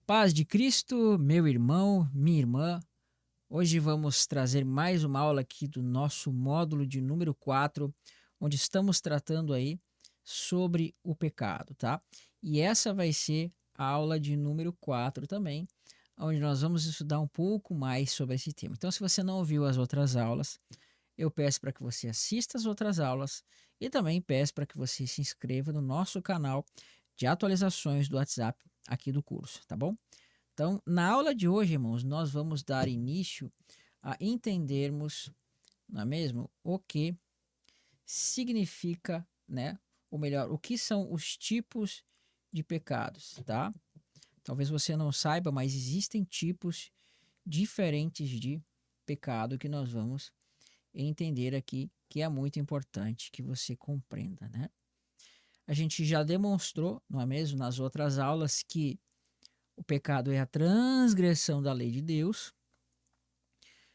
Paz de Cristo, meu irmão, minha irmã. Hoje vamos trazer mais uma aula aqui do nosso módulo de número 4, onde estamos tratando aí sobre o pecado, tá? E essa vai ser a aula de número 4 também, onde nós vamos estudar um pouco mais sobre esse tema. Então, se você não ouviu as outras aulas, eu peço para que você assista as outras aulas e também peço para que você se inscreva no nosso canal de atualizações do WhatsApp aqui do curso, tá bom? Então, na aula de hoje, irmãos, nós vamos dar início a entendermos, não é mesmo, o que significa, né? Ou melhor, o que são os tipos de pecados, tá? Talvez você não saiba, mas existem tipos diferentes de pecado que nós vamos entender aqui, que é muito importante que você compreenda, né? A gente já demonstrou, não é mesmo, nas outras aulas que o pecado é a transgressão da lei de Deus,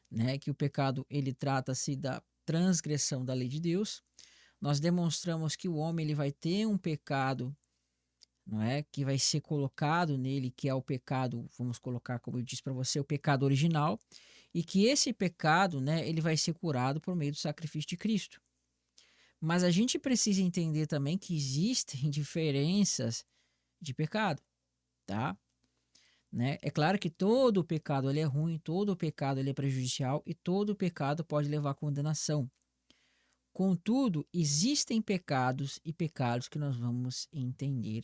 né? Que o pecado ele trata-se da transgressão da lei de Deus. Nós demonstramos que o homem ele vai ter um pecado, não é? Que vai ser colocado nele, que é o pecado, vamos colocar, como eu disse para você, o pecado original, e que esse pecado, né, ele vai ser curado por meio do sacrifício de Cristo. Mas a gente precisa entender também que existem diferenças de pecado, tá? Né? É claro que todo pecado ele é ruim, todo pecado ele é prejudicial e todo pecado pode levar à condenação. Contudo, existem pecados e pecados que nós vamos entender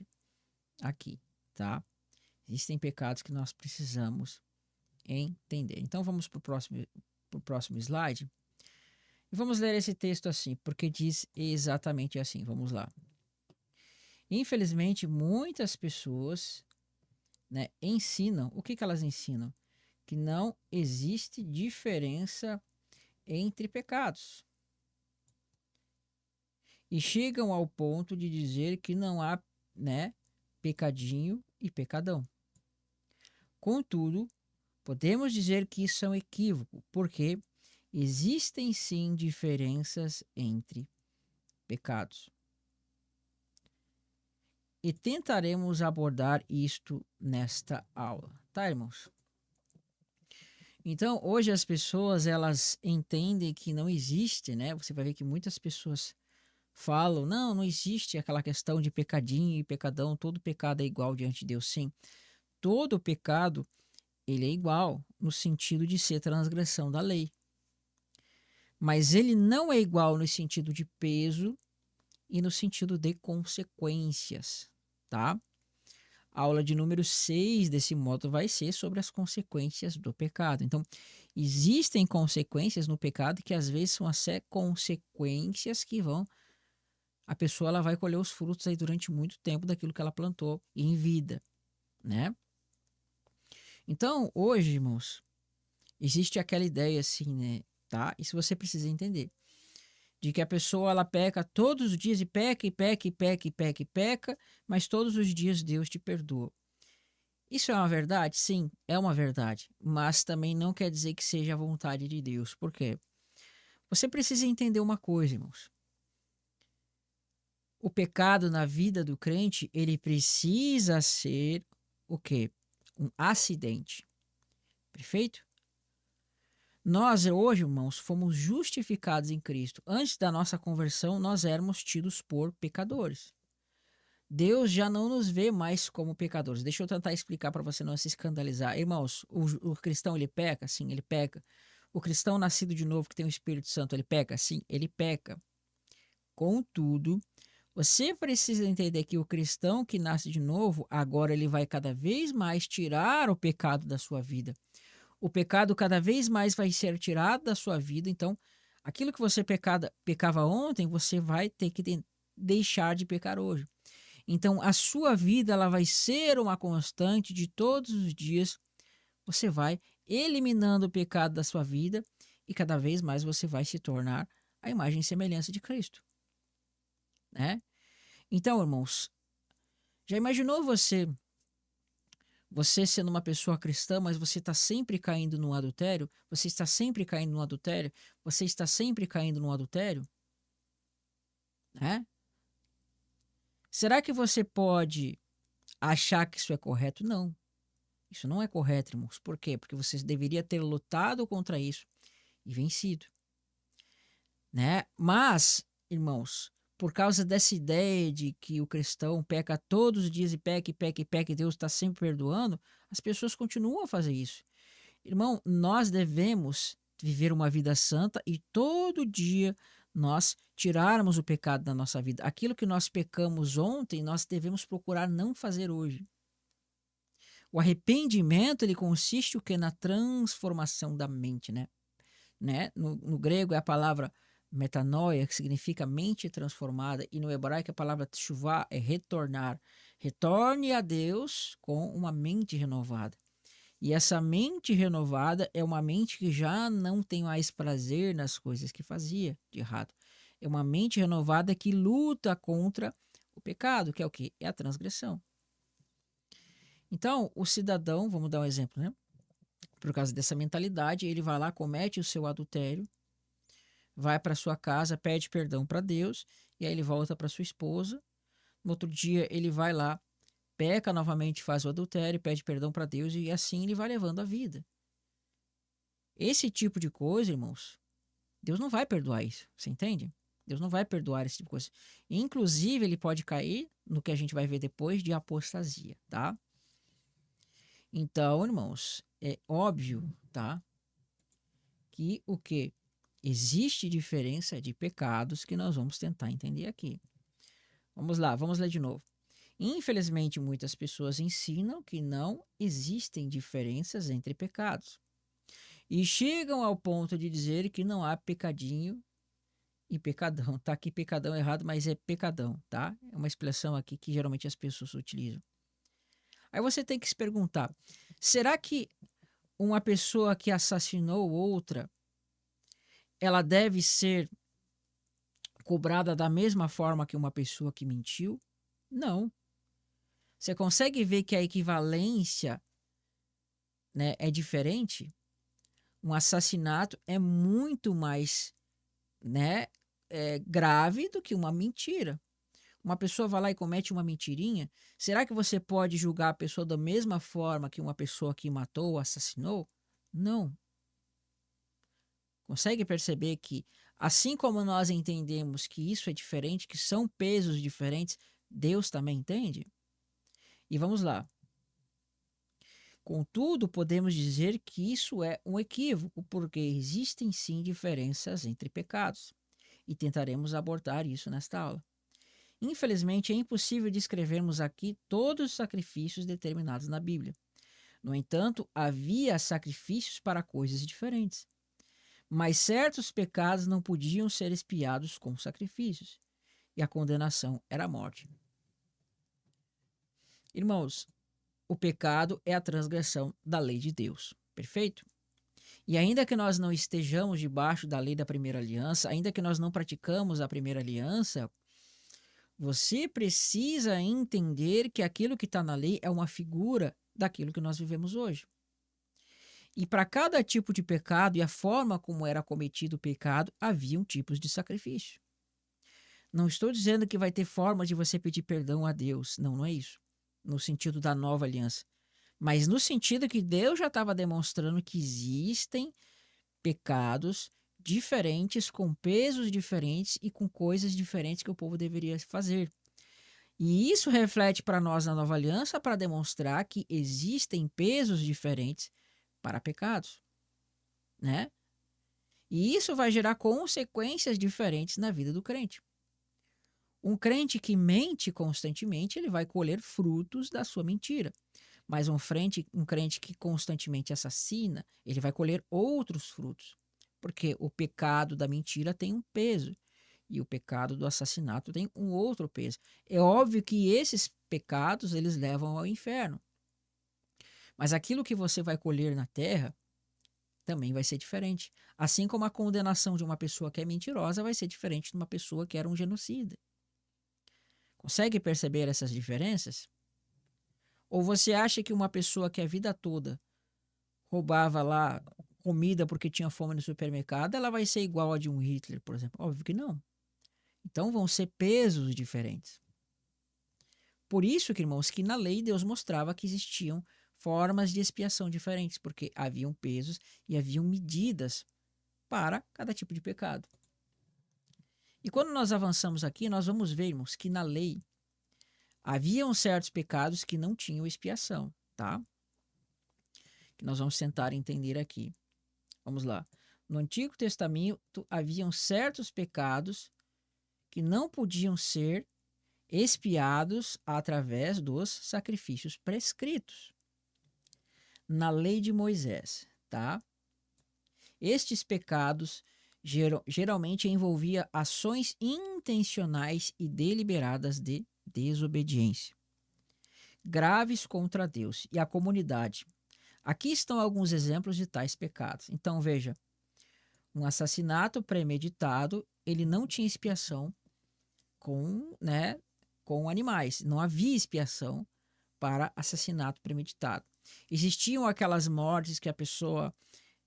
aqui, tá? Existem pecados que nós precisamos entender. Então vamos para o próximo slide e vamos ler esse texto assim, porque diz exatamente assim. Vamos lá. Infelizmente, muitas pessoas, né, ensinam. O que elas ensinam? Que não existe diferença entre pecados. E chegam ao ponto de dizer que não há, né, pecadinho e pecadão. Contudo, podemos dizer que isso é um equívoco, porque existem sim diferenças entre pecados. E tentaremos abordar isto nesta aula, tá, irmãos? Então, hoje as pessoas elas entendem que não existe, né? Você vai ver que muitas pessoas falam, não existe aquela questão de pecadinho e pecadão, todo pecado é igual diante de Deus. Sim, todo pecado ele é igual no sentido de ser transgressão da lei. Mas ele não é igual no sentido de peso e no sentido de consequências, tá? A aula de número 6 desse módulo vai ser sobre as consequências do pecado. Então, existem consequências no pecado que às vezes são até consequências que vão a pessoa ela vai colher os frutos aí durante muito tempo daquilo que ela plantou em vida, né? Então, hoje, irmãos, existe aquela ideia assim, né, tá? Isso você precisa entender, de que a pessoa ela peca todos os dias e peca e peca e peca e peca e peca, mas todos os dias Deus te perdoa. Isso é uma verdade? Sim, é uma verdade, mas também não quer dizer que seja a vontade de Deus. Por quê? Você precisa entender uma coisa, irmãos. O pecado na vida do crente, ele precisa ser o quê? Um acidente. Perfeito? Nós hoje, irmãos, fomos justificados em Cristo. Antes da nossa conversão, nós éramos tidos por pecadores. Deus já não nos vê mais como pecadores. Deixa eu tentar explicar para você não se escandalizar. Irmãos, o cristão ele peca? Sim, ele peca. O cristão nascido de novo que tem o Espírito Santo, ele peca? Sim, ele peca. Contudo, você precisa entender que o cristão que nasce de novo, agora ele vai cada vez mais tirar o pecado da sua vida. O pecado cada vez mais vai ser tirado da sua vida. Então, aquilo que você pecava ontem, você vai ter que deixar de pecar hoje. Então, a sua vida ela vai ser uma constante de todos os dias. Você vai eliminando o pecado da sua vida e cada vez mais você vai se tornar a imagem e semelhança de Cristo, né? Então, irmãos, já imaginou você sendo uma pessoa cristã, mas você está sempre caindo no adultério? Você está sempre caindo no adultério? Você está sempre caindo no adultério? Né? Será que você pode achar que isso é correto? Não. Isso não é correto, irmãos. Por quê? Porque você deveria ter lutado contra isso e vencido, né? Mas, irmãos, por causa dessa ideia de que o cristão peca todos os dias e peca, e peca, e peca, e Deus está sempre perdoando, as pessoas continuam a fazer isso. Irmão, nós devemos viver uma vida santa e todo dia nós tirarmos o pecado da nossa vida. Aquilo que nós pecamos ontem, nós devemos procurar não fazer hoje. O arrependimento, ele consiste o que? Na transformação da mente, né? No grego é a palavra metanoia, que significa mente transformada, e no hebraico a palavra teshuvah é retornar. Retorne a Deus com uma mente renovada. E essa mente renovada é uma mente que já não tem mais prazer nas coisas que fazia de errado. É uma mente renovada que luta contra o pecado, que é o quê? É a transgressão. Então, o cidadão, vamos dar um exemplo, né? Por causa dessa mentalidade, ele vai lá, comete o seu adultério, vai para sua casa, pede perdão para Deus, e aí ele volta para sua esposa. No outro dia, ele vai lá, peca novamente, faz o adultério, pede perdão para Deus, e assim ele vai levando a vida. Esse tipo de coisa, irmãos, Deus não vai perdoar isso, você entende? Deus não vai perdoar esse tipo de coisa. Inclusive, ele pode cair no que a gente vai ver depois de apostasia, tá? Então, irmãos, é óbvio, tá? Que o que? Existe diferença de pecados que nós vamos tentar entender aqui. Vamos lá, vamos ler de novo. Infelizmente, muitas pessoas ensinam que não existem diferenças entre pecados. E chegam ao ponto de dizer que não há pecadinho e pecadão. Tá aqui pecadão errado, mas é pecadão, tá? É uma expressão aqui que geralmente as pessoas utilizam. Aí você tem que se perguntar, será que uma pessoa que assassinou outra, ela deve ser cobrada da mesma forma que uma pessoa que mentiu? Não. Você consegue ver que a equivalência, né, é diferente? Um assassinato é muito mais, né, grave do que uma mentira. Uma pessoa vai lá e comete uma mentirinha, será que você pode julgar a pessoa da mesma forma que uma pessoa que matou ou assassinou? Não. Consegue perceber que, assim como nós entendemos que isso é diferente, que são pesos diferentes, Deus também entende? E vamos lá. Contudo, podemos dizer que isso é um equívoco, porque existem sim diferenças entre pecados. E tentaremos abordar isso nesta aula. Infelizmente, é impossível descrevermos aqui todos os sacrifícios determinados na Bíblia. No entanto, havia sacrifícios para coisas diferentes. Mas certos pecados não podiam ser expiados com sacrifícios, e a condenação era a morte. Irmãos, o pecado é a transgressão da lei de Deus, perfeito? E ainda que nós não estejamos debaixo da lei da primeira aliança, ainda que nós não praticamos a primeira aliança, você precisa entender que aquilo que está na lei é uma figura daquilo que nós vivemos hoje. E para cada tipo de pecado e a forma como era cometido o pecado, haviam tipos de sacrifício. Não estou dizendo que vai ter forma de você pedir perdão a Deus. Não, não é isso. No sentido da nova aliança. Mas no sentido que Deus já estava demonstrando que existem pecados diferentes, com pesos diferentes e com coisas diferentes que o povo deveria fazer. E isso reflete para nós na nova aliança para demonstrar que existem pesos diferentes para pecados, né? E isso vai gerar consequências diferentes na vida do crente. Um crente que mente constantemente, ele vai colher frutos da sua mentira. Mas um crente que constantemente assassina, ele vai colher outros frutos. Porque o pecado da mentira tem um peso e o pecado do assassinato tem um outro peso. É óbvio que esses pecados, eles levam ao inferno. Mas aquilo que você vai colher na terra também vai ser diferente. Assim como a condenação de uma pessoa que é mentirosa vai ser diferente de uma pessoa que era um genocida. Consegue perceber essas diferenças? Ou você acha que uma pessoa que a vida toda roubava lá comida porque tinha fome no supermercado, ela vai ser igual a de um Hitler, por exemplo? Óbvio que não. Então vão ser pesos diferentes. Por isso, que, irmãos, que na lei Deus mostrava que existiam formas de expiação diferentes, porque haviam pesos e haviam medidas para cada tipo de pecado. E quando nós avançamos aqui, nós vamos ver, irmãos, que na lei haviam certos pecados que não tinham expiação, tá? Que nós vamos tentar entender aqui. Vamos lá. No Antigo Testamento haviam certos pecados que não podiam ser expiados através dos sacrifícios prescritos na lei de Moisés, tá? Estes pecados geralmente envolvia ações intencionais e deliberadas de desobediência, graves contra Deus e a comunidade. Aqui estão alguns exemplos de tais pecados. Então, veja, um assassinato premeditado, ele não tinha expiação com animais. Não havia expiação para assassinato premeditado. Existiam aquelas mortes que a pessoa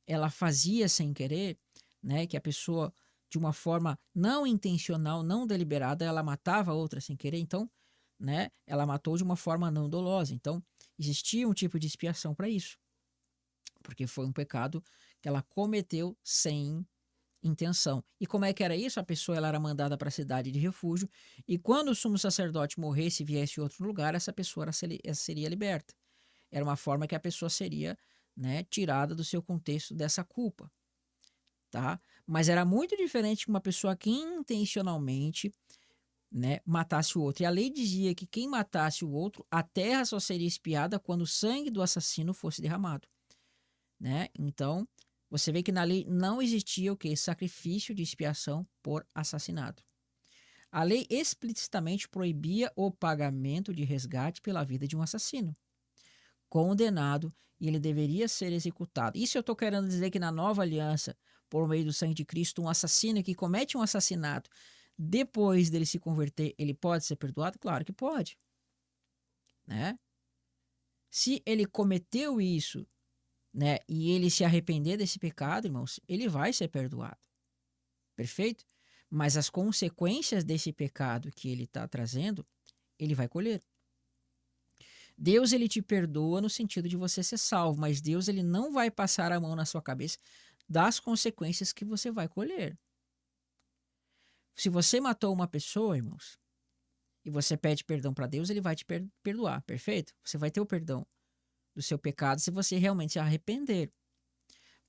ela fazia sem querer, né? Que a pessoa, de uma forma não intencional, não deliberada, ela matava a outra sem querer. Então, né? Ela matou de uma forma não dolosa. Então, existia um tipo de expiação para isso, porque foi um pecado que ela cometeu sem intenção. E como é que era isso? A pessoa ela era mandada para a cidade de refúgio e quando o sumo sacerdote morresse e viesse em outro lugar, essa pessoa seria liberta. Era uma forma que a pessoa seria, né, tirada do seu contexto dessa culpa, tá? Mas era muito diferente de uma pessoa que intencionalmente, né, matasse o outro. E a lei dizia que quem matasse o outro, a terra só seria expiada quando o sangue do assassino fosse derramado, né? Então, você vê que na lei não existia o que? Sacrifício de expiação por assassinato. A lei explicitamente proibia o pagamento de resgate pela vida de um assassino condenado e ele deveria ser executado. Isso eu estou querendo dizer que na nova aliança, por meio do sangue de Cristo, um assassino que comete um assassinato, depois dele se converter, ele pode ser perdoado? Claro que pode, né? Se ele cometeu isso, né, e ele se arrepender desse pecado, irmãos, ele vai ser perdoado. Perfeito? Mas as consequências desse pecado que ele está trazendo, ele vai colher. Deus, ele te perdoa no sentido de você ser salvo, mas Deus, ele não vai passar a mão na sua cabeça das consequências que você vai colher. Se você matou uma pessoa, irmãos, e você pede perdão para Deus, ele vai te perdoar, perfeito? Você vai ter o perdão do seu pecado se você realmente se arrepender.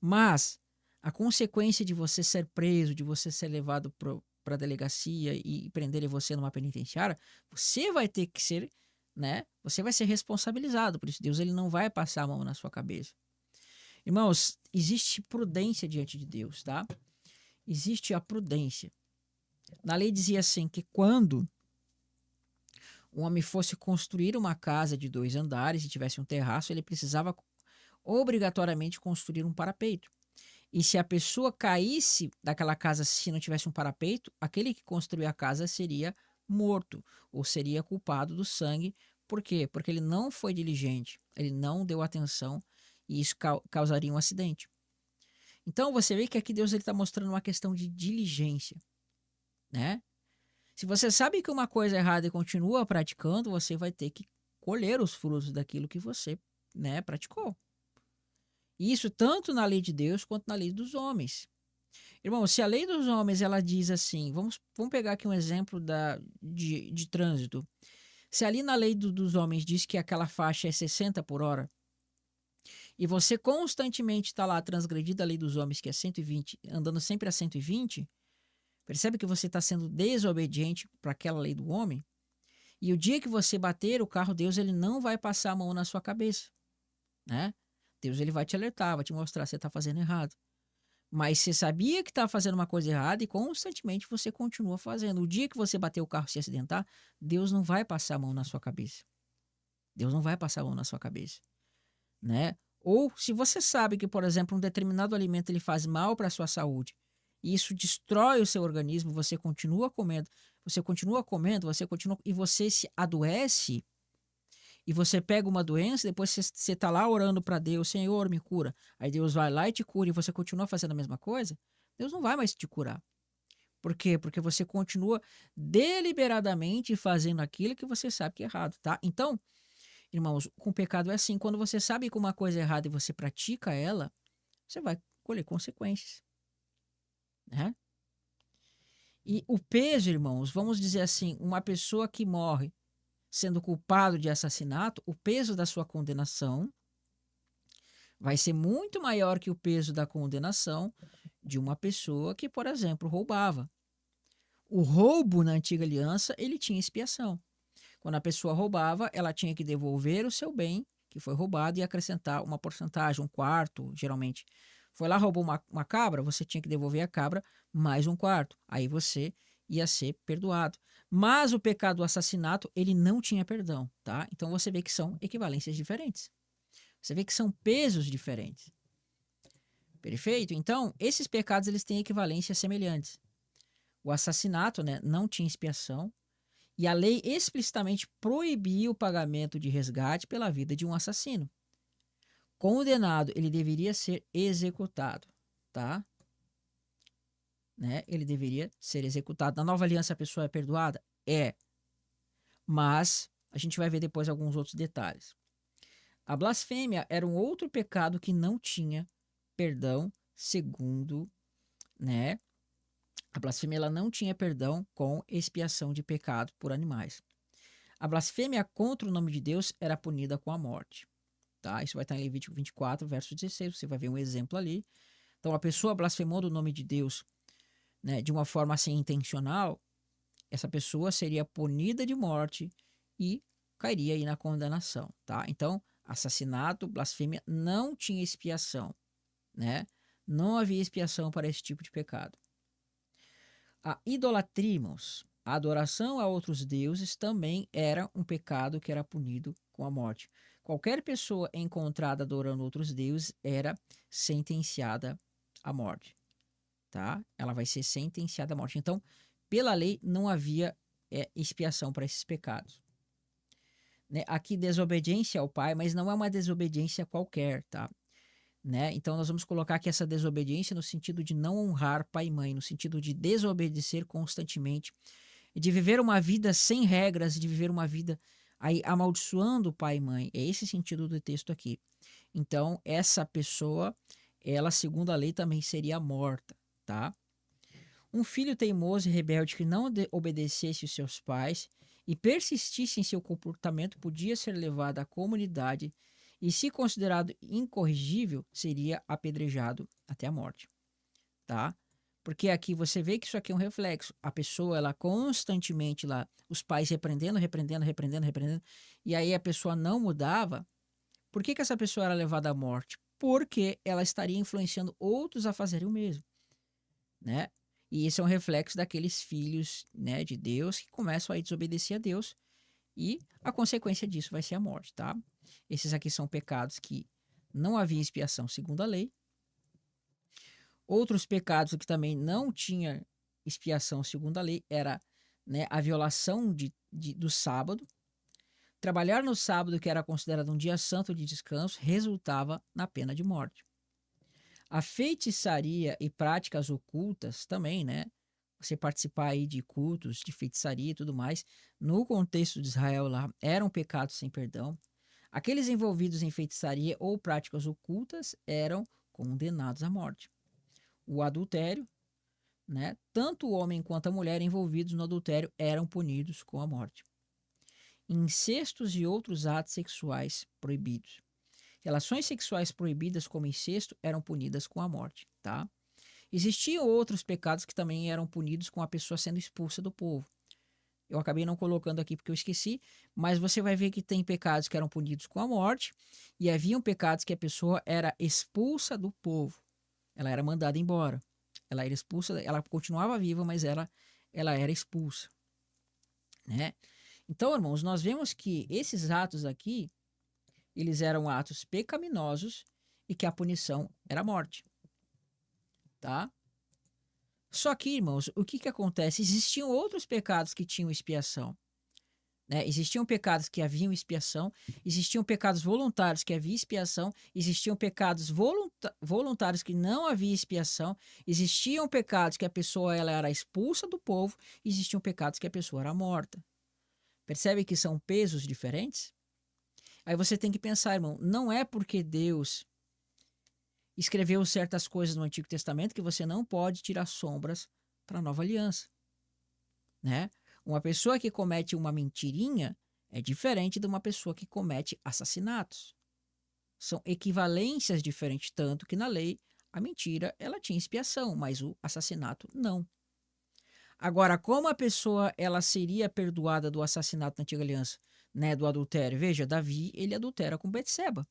Mas a consequência de você ser preso, de você ser levado para a delegacia e prenderem você numa penitenciária, você vai ter que ser, né? Você vai ser responsabilizado. Por isso, Deus ele não vai passar a mão na sua cabeça. Irmãos, existe prudência diante de Deus, tá? Existe a prudência. Na lei dizia assim que quando um homem fosse construir uma casa de 2 andares e tivesse um terraço, ele precisava obrigatoriamente construir um parapeito. E se a pessoa caísse daquela casa se não tivesse um parapeito, aquele que construiu a casa seria morto ou seria culpado do sangue. Por quê? Porque ele não foi diligente, ele não deu atenção e isso causaria um acidente. Então você vê que aqui Deus está mostrando uma questão de diligência, né? Se você sabe que uma coisa é errada e continua praticando, você vai ter que colher os frutos daquilo que você, né, praticou. Isso tanto na lei de Deus quanto na lei dos homens. Irmão, se a lei dos homens ela diz assim, vamos pegar aqui um exemplo de trânsito. Se ali na lei dos homens diz que aquela faixa é 60 por hora, e você constantemente está lá transgredindo a lei dos homens, que é 120, andando sempre a 120, percebe que você está sendo desobediente para aquela lei do homem? E o dia que você bater o carro, Deus ele não vai passar a mão na sua cabeça, né? Deus ele vai te alertar, vai te mostrar que você está fazendo errado. Mas você sabia que estava fazendo uma coisa errada e constantemente você continua fazendo. O dia que você bater o carro e se acidentar, Deus não vai passar a mão na sua cabeça. Deus não vai passar a mão na sua cabeça, né? Ou se você sabe que, por exemplo, um determinado alimento ele faz mal para a sua saúde e isso destrói o seu organismo, você continua comendo, e você se adoece e você pega uma doença, depois você está lá orando para Deus, Senhor, me cura. Aí Deus vai lá e te cura e você continua fazendo a mesma coisa, Deus não vai mais te curar. Por quê? Porque você continua deliberadamente fazendo aquilo que você sabe que é errado, tá? Então, Irmãos, com o pecado é assim, quando você sabe que uma coisa é errada e você pratica ela, você vai colher consequências, né? E o peso, irmãos, vamos dizer assim, uma pessoa que morre sendo culpado de assassinato, o peso da sua condenação vai ser muito maior que o peso da condenação de uma pessoa que, por exemplo, roubava. O roubo na antiga aliança, ele tinha expiação. Quando a pessoa roubava, ela tinha que devolver o seu bem que foi roubado e acrescentar uma porcentagem, um quarto, geralmente. Foi lá, roubou uma cabra, você tinha que devolver a cabra mais um quarto. Aí você ia ser perdoado. Mas o pecado do assassinato, ele não tinha perdão, tá? Então você vê que são equivalências diferentes. Você vê que são pesos diferentes. Perfeito? Então, esses pecados eles têm equivalências semelhantes. O assassinato, né, não tinha expiação, e a lei explicitamente proibia o pagamento de resgate pela vida de um assassino. Condenado, ele deveria ser executado, tá? Né? Ele deveria ser executado. Na nova aliança a pessoa é perdoada? É. Mas a gente vai ver depois alguns outros detalhes. A blasfêmia era um outro pecado que não tinha perdão, segundo, né? A blasfêmia ela não tinha perdão com expiação de pecado por animais. A blasfêmia contra o nome de Deus era punida com a morte. Tá? Isso vai estar em Levítico 24, verso 16. Você vai ver um exemplo ali. Então, a pessoa blasfemou do nome de Deus, né, de uma forma assim intencional, essa pessoa seria punida de morte e cairia aí na condenação. Tá? Então, assassinato, blasfêmia não tinha expiação. Né? Não havia expiação para esse tipo de pecado. A idolatria, irmãos, a adoração a outros deuses também era um pecado que era punido com a morte. Qualquer pessoa encontrada adorando outros deuses era sentenciada à morte, tá? Ela vai ser sentenciada à morte. Então, pela lei, não havia expiação para esses pecados. Né? Aqui, desobediência ao pai, mas não é uma desobediência qualquer, tá? Né? Então, nós vamos colocar aqui essa desobediência no sentido de não honrar pai e mãe, no sentido de desobedecer constantemente, de viver uma vida sem regras, de viver uma vida aí amaldiçoando pai e mãe. É esse sentido do texto aqui. Então, essa pessoa, ela, segundo a lei, também seria morta, tá? Um filho teimoso e rebelde que não obedecesse os seus pais e persistisse em seu comportamento podia ser levado à comunidade e, se considerado incorrigível, seria apedrejado até a morte, tá? Porque aqui você vê que isso aqui é um reflexo. A pessoa, ela constantemente lá, os pais repreendendo, e aí a pessoa não mudava. Por que essa pessoa era levada à morte? Porque ela estaria influenciando outros a fazerem o mesmo, né? E esse é um reflexo daqueles filhos, né, de Deus que começam a desobedecer a Deus e a consequência disso vai ser a morte, tá? Esses aqui são pecados que não havia expiação segundo a lei. Outros pecados que também não tinha expiação segundo a lei era, né, a violação do sábado. Trabalhar no sábado, que era considerado um dia santo de descanso, resultava na pena de morte. A feitiçaria e práticas ocultas também, né? Você participar aí de cultos, de feitiçaria e tudo mais, no contexto de Israel lá, eram pecados sem perdão. Aqueles envolvidos em feitiçaria ou práticas ocultas eram condenados à morte. O adultério, né? Tanto o homem quanto a mulher envolvidos no adultério eram punidos com a morte. Incestos e outros atos sexuais proibidos. Relações sexuais proibidas como incesto eram punidas com a morte, tá? Existiam outros pecados que também eram punidos com a pessoa sendo expulsa do povo. Eu acabei não colocando aqui porque eu esqueci, mas você vai ver que tem pecados que eram punidos com a morte e haviam pecados que a pessoa era expulsa do povo. Ela era mandada embora. Ela era expulsa, ela continuava viva, mas ela era expulsa, né? Então, irmãos, nós vemos que esses atos aqui, eles eram atos pecaminosos e que a punição era a morte, tá? Só que, irmãos, o que que acontece? Existiam outros pecados que tinham expiação, né? Existiam pecados que haviam expiação, existiam pecados voluntários que havia expiação, existiam pecados voluntários que não havia expiação, existiam pecados que a pessoa ela era expulsa do povo, existiam pecados que a pessoa era morta. Percebe que são pesos diferentes? Aí você tem que pensar, irmão, não é porque Deus escreveu certas coisas no Antigo Testamento que você não pode tirar sombras para a nova aliança, né? Uma pessoa que comete uma mentirinha é diferente de uma pessoa que comete assassinatos. São equivalências diferentes, tanto que na lei a mentira ela tinha expiação, mas o assassinato não. Agora, como a pessoa ela seria perdoada do assassinato na Antiga Aliança, né, do adultério? Veja, Davi, ele adultera com Betseba.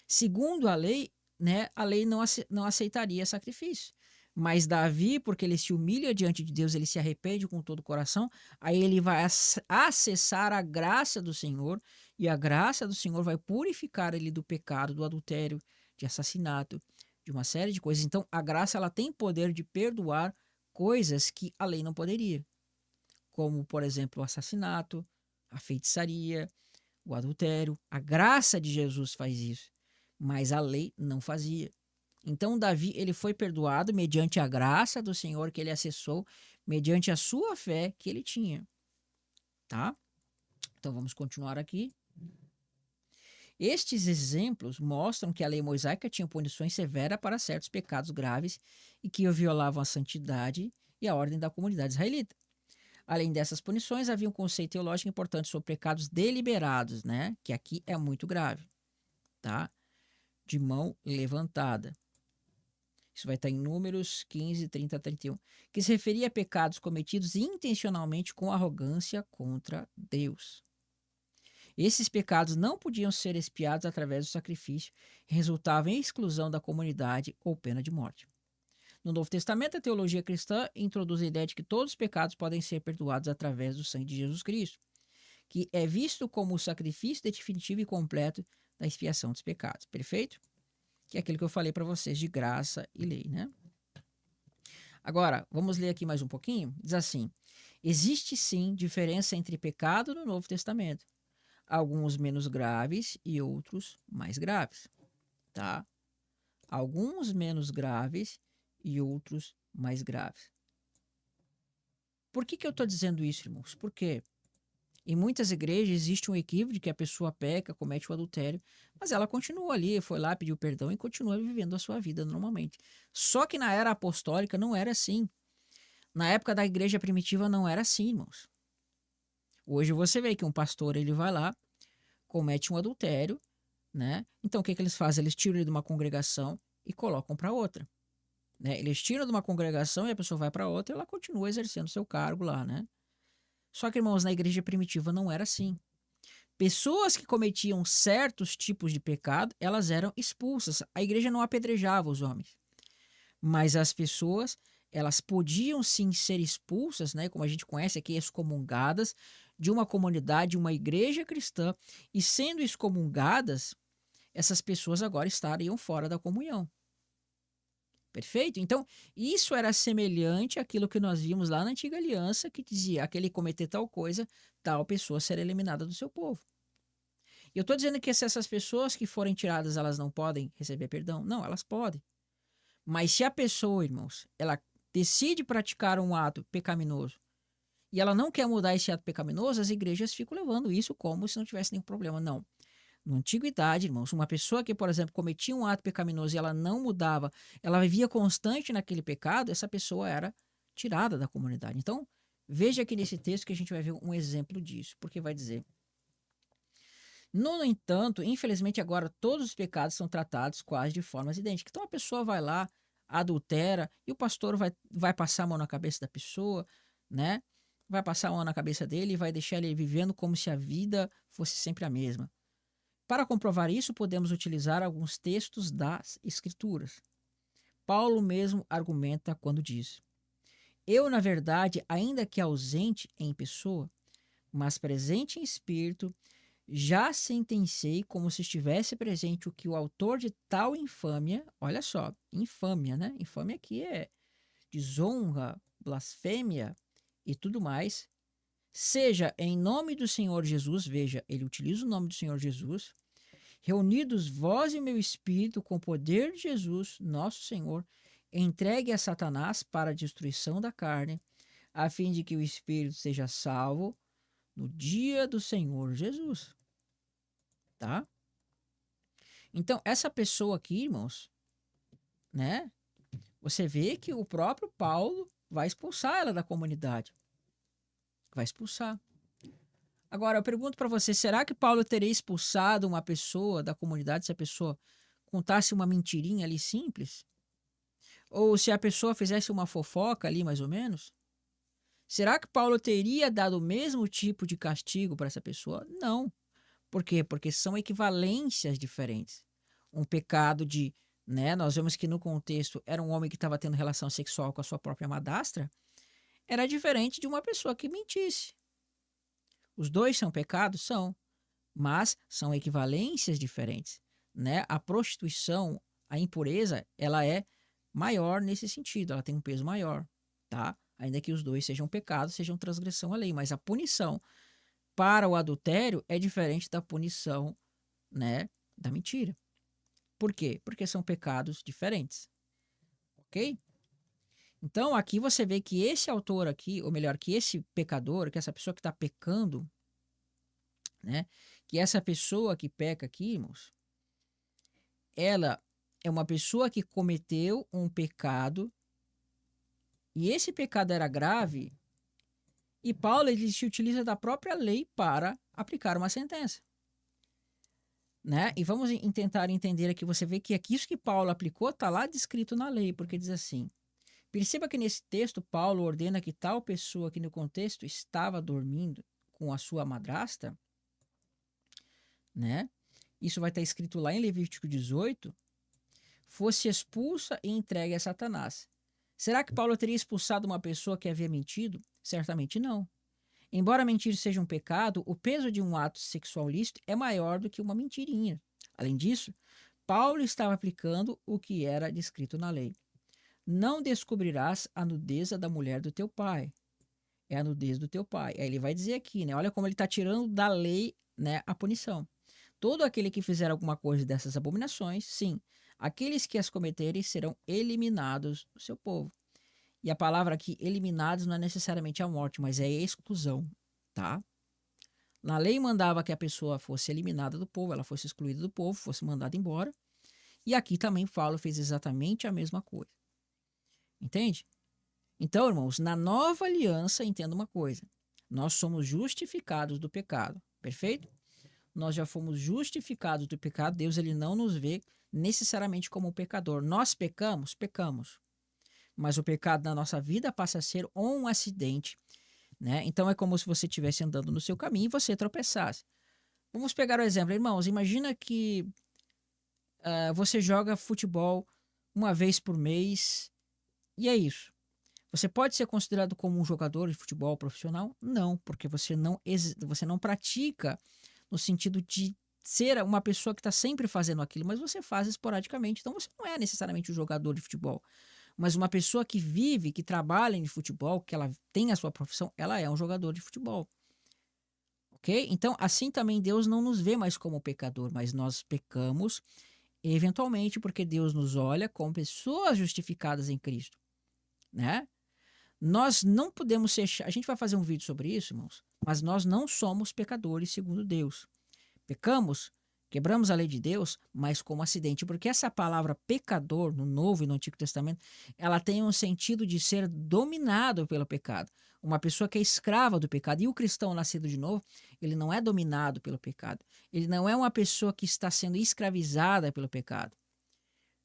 Segundo a lei, né, a lei não aceitaria sacrifício. Mas Davi, porque ele se humilha diante de Deus, ele se arrepende com todo o coração, aí ele vai acessar a graça do Senhor, e a graça do Senhor vai purificar ele do pecado, do adultério, de assassinato, de uma série de coisas. Então, a graça ela tem poder de perdoar coisas que a lei não poderia, como, por exemplo, o assassinato, a feitiçaria, o adultério. A graça de Jesus faz isso, mas a lei não fazia. Então, Davi ele foi perdoado mediante a graça do Senhor que ele acessou, mediante a sua fé que ele tinha. Tá? Então, vamos continuar aqui. Estes exemplos mostram que a lei mosaica tinha punições severas para certos pecados graves e que violavam a santidade e a ordem da comunidade israelita. Além dessas punições, havia um conceito teológico importante sobre pecados deliberados, né? Que aqui é muito grave, tá? De mão levantada. Isso vai estar em Números 15, 30 a 31, que se referia a pecados cometidos intencionalmente com arrogância contra Deus. Esses pecados não podiam ser expiados através do sacrifício, resultavam em exclusão da comunidade ou pena de morte. No Novo Testamento, a teologia cristã introduz a ideia de que todos os pecados podem ser perdoados através do sangue de Jesus Cristo, que é visto como o sacrifício definitivo e completo da expiação dos pecados. Perfeito? Que é aquilo que eu falei para vocês de graça e lei, né? Agora, vamos ler aqui mais um pouquinho. Diz assim: existe sim diferença entre pecado no Novo Testamento, alguns menos graves e outros mais graves, tá? Alguns menos graves e outros mais graves. Por que eu estou dizendo isso, irmãos? Porque em muitas igrejas existe um equívoco de que a pessoa peca, comete o adultério, mas ela continua ali, foi lá, pediu perdão e continua vivendo a sua vida normalmente. Só que na era apostólica não era assim. Na época da igreja primitiva não era assim, irmãos. Hoje você vê que um pastor ele vai lá, comete um adultério, né? Então o que eles fazem? Eles tiram ele de uma congregação e colocam para outra. Né? Eles tiram de uma congregação e a pessoa vai para outra e ela continua exercendo seu cargo lá, né? Só que, irmãos, na igreja primitiva não era assim. Pessoas que cometiam certos tipos de pecado, elas eram expulsas. A igreja não apedrejava os homens. Mas as pessoas, elas podiam sim ser expulsas, né, como a gente conhece aqui, excomungadas de uma comunidade, uma igreja cristã, e sendo excomungadas, essas pessoas agora estariam fora da comunhão. Perfeito? Então, isso era semelhante àquilo que nós vimos lá na Antiga Aliança, que dizia: aquele cometer tal coisa, tal pessoa será eliminada do seu povo. E eu estou dizendo que se essas pessoas que forem tiradas, elas não podem receber perdão? Não, elas podem. Mas se a pessoa, irmãos, ela decide praticar um ato pecaminoso e ela não quer mudar esse ato pecaminoso, as igrejas ficam levando isso como se não tivesse nenhum problema. Não. Na antiguidade, irmãos, uma pessoa que, por exemplo, cometia um ato pecaminoso e ela não mudava, ela vivia constante naquele pecado, essa pessoa era tirada da comunidade. Então, veja aqui nesse texto que a gente vai ver um exemplo disso, porque vai dizer: no entanto, infelizmente agora todos os pecados são tratados quase de formas idênticas. Então a pessoa vai lá, adultera, e o pastor vai passar a mão na cabeça da pessoa, né? Vai passar a mão na cabeça dele e vai deixar ele vivendo como se a vida fosse sempre a mesma. Para comprovar isso, podemos utilizar alguns textos das Escrituras. Paulo mesmo argumenta quando diz: eu, na verdade, ainda que ausente em pessoa, mas presente em espírito, já sentenciei como se estivesse presente o que o autor de tal infâmia, olha só, infâmia, né? Infâmia aqui é desonra, blasfêmia e tudo mais, seja em nome do Senhor Jesus, veja, ele utiliza o nome do Senhor Jesus, reunidos vós e meu espírito com o poder de Jesus, nosso Senhor, entregue a Satanás para a destruição da carne, a fim de que o espírito seja salvo no dia do Senhor Jesus. tá? Então, essa pessoa aqui, irmãos, né? Você vê que o próprio Paulo vai expulsar ela da comunidade. Vai expulsar. Agora, eu pergunto para você, será que Paulo teria expulsado uma pessoa da comunidade se a pessoa contasse uma mentirinha ali simples? Ou se a pessoa fizesse uma fofoca ali, mais ou menos? Será que Paulo teria dado o mesmo tipo de castigo para essa pessoa? Não. Por quê? Porque são equivalências diferentes. Um pecado de, né, nós vemos que no contexto era um homem que estava tendo relação sexual com a sua própria madrastra, era diferente de uma pessoa que mentisse. Os dois são pecados? São, mas são equivalências diferentes, né? A prostituição, a impureza, ela é maior nesse sentido, ela tem um peso maior, tá? Ainda que os dois sejam pecados, sejam transgressão à lei, mas a punição para o adultério é diferente da punição, né, da mentira. Por quê? Porque são pecados diferentes, ok? Então aqui você vê que esse autor aqui, ou melhor, que esse pecador, que essa pessoa que está pecando, né, que essa pessoa que peca aqui, irmãos, ela é uma pessoa que cometeu um pecado e esse pecado era grave e Paulo ele se utiliza da própria lei para aplicar uma sentença. Né? E vamos tentar entender aqui, você vê que aqui isso que Paulo aplicou está lá descrito na lei, porque diz assim, perceba que nesse texto Paulo ordena que tal pessoa que no contexto estava dormindo com a sua madrasta, né? Isso vai estar escrito lá em Levítico 18, fosse expulsa e entregue a Satanás. Será que Paulo teria expulsado uma pessoa que havia mentido? Certamente não. Embora mentir seja um pecado, o peso de um ato sexual lícito é maior do que uma mentirinha. Além disso, Paulo estava aplicando o que era descrito na lei. Não descobrirás a nudez da mulher do teu pai. É a nudez do teu pai. Aí ele vai dizer aqui, né? Olha como ele está tirando da lei, né, a punição. Todo aquele que fizer alguma coisa dessas abominações, sim, aqueles que as cometerem serão eliminados do seu povo. E a palavra aqui, eliminados, não é necessariamente a morte, mas é a exclusão, tá? Na lei mandava que a pessoa fosse eliminada do povo, ela fosse excluída do povo, fosse mandada embora. E aqui também Paulo fez exatamente a mesma coisa. Entende? Então, irmãos, na nova aliança, entenda uma coisa. Nós somos justificados do pecado, perfeito? Nós já fomos justificados do pecado. Deus ele não nos vê necessariamente como um pecador. Nós pecamos? Pecamos. Mas o pecado na nossa vida passa a ser um acidente, né? Então é como se você estivesse andando no seu caminho e você tropeçasse. Vamos pegar o exemplo, irmãos. Imagina que você joga futebol uma vez por mês e é isso. Você pode ser considerado como um jogador de futebol profissional? Não, porque você não pratica no sentido de ser uma pessoa que está sempre fazendo aquilo, mas você faz esporadicamente. Então você não é necessariamente um jogador de futebol. Mas uma pessoa que vive, que trabalha em futebol, que ela tem a sua profissão, ela é um jogador de futebol. Ok? Então, assim também Deus não nos vê mais como pecador, mas nós pecamos eventualmente porque Deus nos olha como pessoas justificadas em Cristo, né? Nós não podemos ser. A gente vai fazer um vídeo sobre isso, irmãos, mas nós não somos pecadores segundo Deus. Pecamos, quebramos a lei de Deus, mas como acidente, porque essa palavra pecador no Novo e no Antigo Testamento, ela tem um sentido de ser dominado pelo pecado. Uma pessoa que é escrava do pecado. E o cristão nascido de novo, ele não é dominado pelo pecado. Ele não é uma pessoa que está sendo escravizada pelo pecado,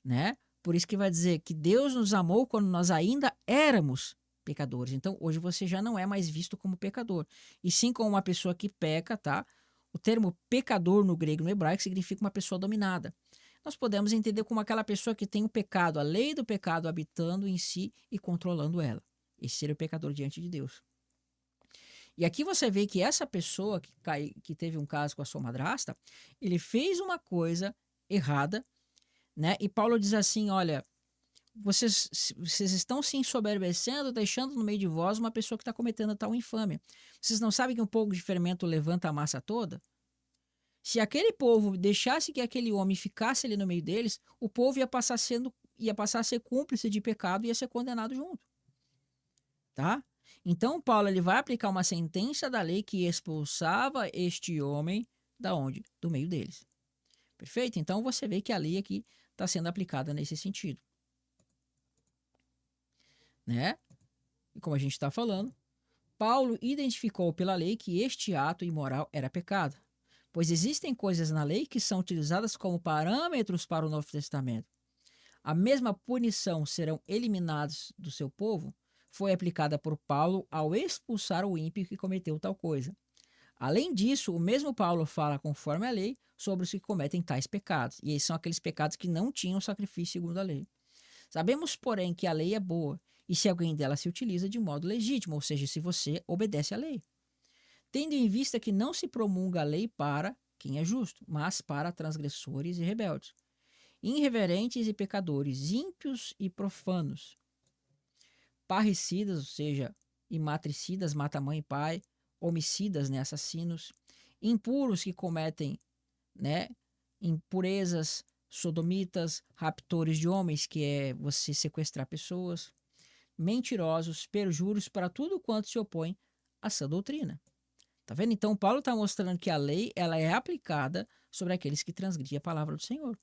né? Por isso que vai dizer que Deus nos amou quando nós ainda éramos pecadores. Então, hoje você já não é mais visto como pecador, e sim como uma pessoa que peca, tá? O termo pecador no grego e no hebraico significa uma pessoa dominada. Nós podemos entender como aquela pessoa que tem o pecado, a lei do pecado habitando em si e controlando ela. Esse seria o pecador diante de Deus. E aqui você vê que essa pessoa que teve um caso com a sua madrasta, ele fez uma coisa errada, né? E Paulo diz assim, olha, vocês estão se ensoberbecendo, deixando no meio de vós uma pessoa que está cometendo tal infâmia. Vocês não sabem que um pouco de fermento levanta a massa toda? Se aquele povo deixasse que aquele homem ficasse ali no meio deles, o povo ia passar a ser cúmplice de pecado e ia ser condenado junto. Tá? Então Paulo ele vai aplicar uma sentença da lei que expulsava este homem, da onde? Do meio deles. Perfeito? Então você vê que a lei aqui está sendo aplicada nesse sentido, né? E como a gente está falando, Paulo identificou pela lei que este ato imoral era pecado, pois existem coisas na lei que são utilizadas como parâmetros para o Novo Testamento. A mesma punição serão eliminados do seu povo foi aplicada por Paulo ao expulsar o ímpio que cometeu tal coisa. Além disso, o mesmo Paulo fala conforme a lei sobre os que cometem tais pecados, e esses são aqueles pecados que não tinham sacrifício segundo a lei. Sabemos, porém, que a lei é boa, e se alguém dela se utiliza de modo legítimo, ou seja, se você obedece à lei. Tendo em vista que não se promulga a lei para quem é justo, mas para transgressores e rebeldes, irreverentes e pecadores, ímpios e profanos, parricidas, ou seja, e matricidas, mata mãe e pai, homicidas, né, assassinos, impuros que cometem, né, impurezas, sodomitas, raptores de homens, que é você sequestrar pessoas, mentirosos, perjuros para tudo quanto se opõe à sã doutrina. Tá vendo? Então, Paulo está mostrando que a lei ela é aplicada sobre aqueles que transgridem a palavra do Senhor.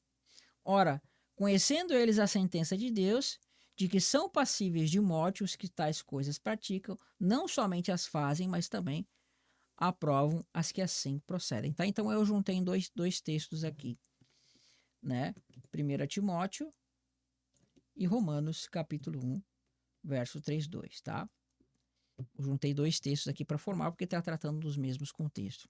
Ora, conhecendo eles a sentença de Deus, de que são passíveis de morte os que tais coisas praticam, não somente as fazem, mas também aprovam as que assim procedem. Tá? Então, eu juntei em dois textos aqui, né? 1 Timóteo e Romanos, capítulo 1, verso 3:2, tá? Eu juntei dois textos aqui para formar, porque está tratando dos mesmos contextos.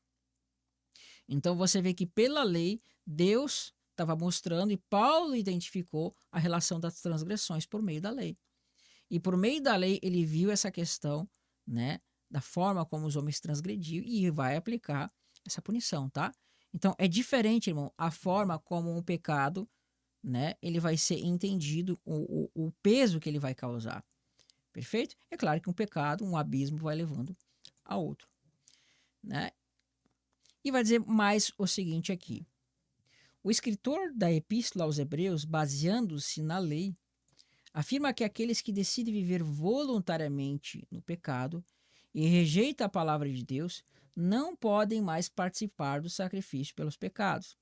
Então, você vê que pela lei, Deus estava mostrando e Paulo identificou a relação das transgressões por meio da lei. E por meio da lei, ele viu essa questão, né, da forma como os homens transgrediam e vai aplicar essa punição, tá? Então, é diferente, irmão, a forma como um pecado, né, ele vai ser entendido, o peso que ele vai causar. Perfeito? É claro que um pecado, um abismo vai levando a outro, né? E vai dizer mais o seguinte aqui. O escritor da Epístola aos Hebreus, baseando-se na lei, afirma que aqueles que decidem viver voluntariamente no pecado e rejeitam a palavra de Deus não podem mais participar do sacrifício pelos pecados.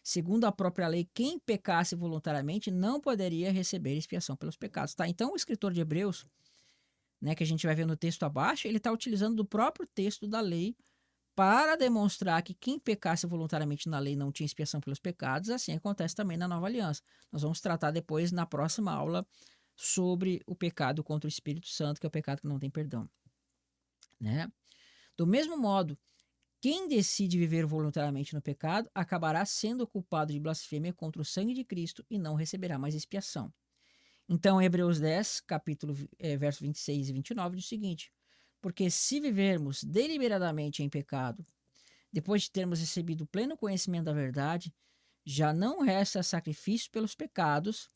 Segundo a própria lei, quem pecasse voluntariamente não poderia receber expiação pelos pecados. Tá? Então, o escritor de Hebreus, né, que a gente vai ver no texto abaixo, ele está utilizando do próprio texto da lei para demonstrar que quem pecasse voluntariamente na lei não tinha expiação pelos pecados. Assim acontece também na Nova Aliança. Nós vamos tratar depois, na próxima aula, sobre o pecado contra o Espírito Santo, que é o pecado que não tem perdão, né? Do mesmo modo, quem decide viver voluntariamente no pecado acabará sendo culpado de blasfêmia contra o sangue de Cristo e não receberá mais expiação. Então, Hebreus 10, verso 26 e 29, diz o seguinte: porque se vivermos deliberadamente em pecado, depois de termos recebido pleno conhecimento da verdade, já não resta sacrifício pelos pecados.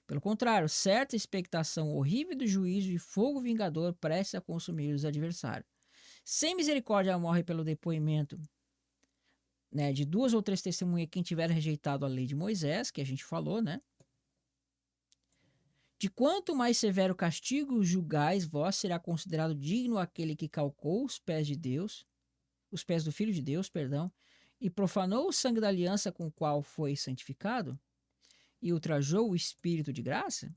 Pelo contrário, certa expectação horrível do juízo e fogo vingador prestes a consumir os adversários. Sem misericórdia morre pelo depoimento, né, de 2 ou 3 testemunhas quem tiver rejeitado a lei de Moisés, que a gente falou, né? De quanto mais severo castigo julgais vós, será considerado digno aquele que calcou os pés de Deus, os pés do Filho de Deus, perdão, e profanou o sangue da aliança com o qual foi santificado, e ultrajou o Espírito de graça?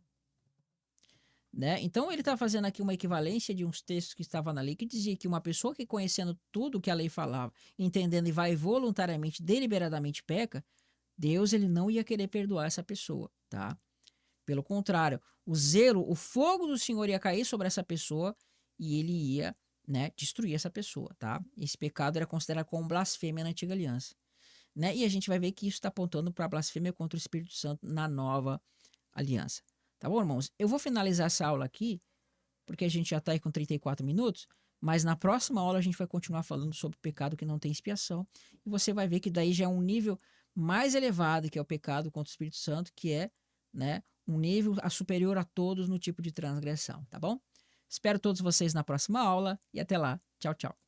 Né? Então ele está fazendo aqui uma equivalência de uns textos que estavam na lei, que dizia que uma pessoa que conhecendo tudo que a lei falava, entendendo e vai voluntariamente, deliberadamente peca, Deus ele não ia querer perdoar essa pessoa, tá? Pelo contrário, o zelo, o fogo do Senhor ia cair sobre essa pessoa e ele ia, né, destruir essa pessoa, tá? Esse pecado era considerado como blasfêmia na antiga aliança, né? E a gente vai ver que isso está apontando para a blasfêmia contra o Espírito Santo na nova aliança. Tá bom, irmãos? Eu vou finalizar essa aula aqui, porque a gente já está aí com 34 minutos, mas na próxima aula a gente vai continuar falando sobre o pecado que não tem expiação, e você vai ver que daí já é um nível mais elevado, que é o pecado contra o Espírito Santo, que é, né, um nível superior a todos no tipo de transgressão, tá bom? Espero todos vocês na próxima aula e até lá. Tchau, tchau.